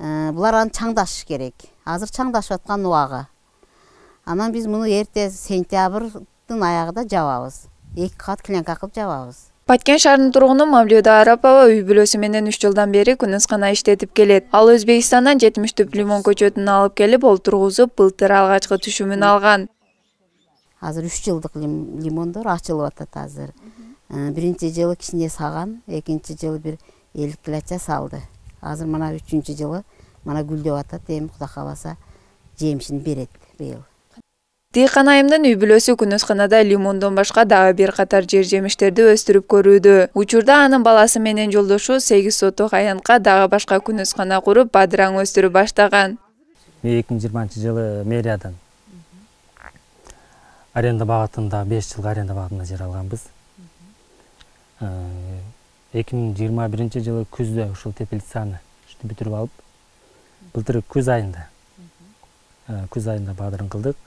Булар аны чаңдаш керек. Азыр чаңдашып аткан убагы. Анан биз муну эрте сентябрдын аягында жабабыз. 2 кат кленка кылып жабабыз. Баткен шаарынын тургуну Мавлюда Арапова үй бүлөсү менен 3 жылдан бери күнөскана иштетип келет. Ал Өзбекстандан 70 түп лимон көчөтүн алып келип олтургузуп, былтыр алгачкы түшүмүн алган. Азыр 3 жылдык лимондор ачылып атат азыр. Биринчи жылы кичине саган, экинчи жылы бир элкилача салды. Азыр мына 3-чү жылы мына гүлдөп атат. Эми Кудай кааласа жемишин берет быйыл. Дыйкан айымдын үй бүлөсү күнөсканада лимондон башка дагы бир катар жер жемиштерди өстүрүп көрүүдө. Учурда анын баласы менен жолдошу 8 соток аянтка дагы башка күнөскана куруп, бадыраң өстүрүп баштаган. 2020-жылы мэриядан аренда багытында 5 жылга аренда багытында жер алганбыз. 2021-жылы күздө ушул теплицаны бүтүрүп алып, былтыр күз айында бадырын кылдык.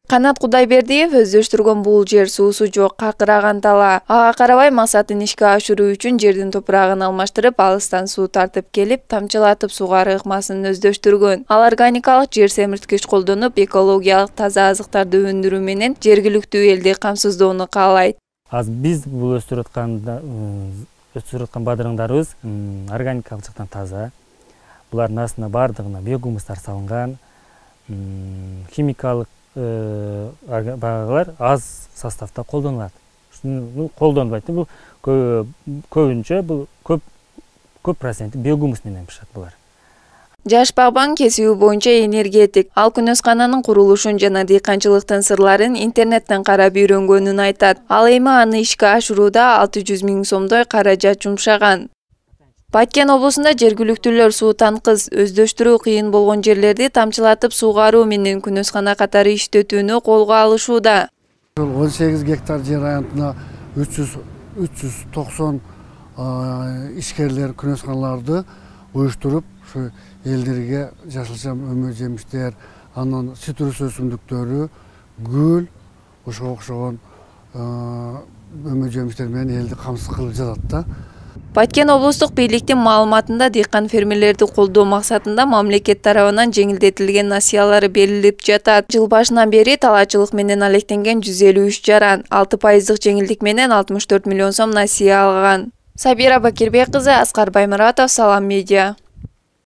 Канат Кудайбердиев өздөштүргөн бул жер суусу жок, какыраган тала. Ага карабай максатын ишке ашыруу үчүн жердин топурагын алмаштырып, алыстан суу тартып келип, тамчылатып сугаруу ыкмасын өздөштүргөн. Ал органикалык жер семирткич колдонуп, экологиялык таза азыктарды өндүрүү менен жергиликтүү элди камсыздоону каалайт. Биз бул өстүрүп аткан бадырыңдарыбыз органикалык жактан таза. Булардын астына бардыгына биогумустар салынган, химикалык багалар аз составда колдонулат. Колдонбайт. Бул көбүнчө бул көп проценти биогумус менен бышат булар. Жаш багбан кесиби боюнча энергетик. Ал күнөскананын курулушун жана дыйканчылыктын сырларын интернеттен карап үйрөнгөнүн айтат. Ал эми аны ишке ашырууда 600 000 сомдой каражат жумшаган. Баткен облусунда жергиликтүүлөр суу танкыз, өздөштүрүү кыйын болгон жерлерди тамчылатып суугаруу менен күнөскана катары иштетүүнү колго алышууда. 18 гектар жер аянтына 390 ишкерлер күнөсканаларды уюштуруп, ушу элдерге жашылча өмө жемиштер, анан цитрус өсүмдүктөрү, гүл, ошого окшогон өмө жемиштер менен элди камсыз кылып жатат да. Баткен облустук бийликтин маалыматында дыйкан фермерлерди колдоо максатында мамлекет тарабынан жеңилдетилген насыялары берилип жатат. Жыл башынан бери талаачылык менен алектенген 153 жаран, 6% жеңилдик менен 64 миллион сом насыя алган. Сабира Бакирбек кызы, Аскар Баймуратов, Салам Медиа.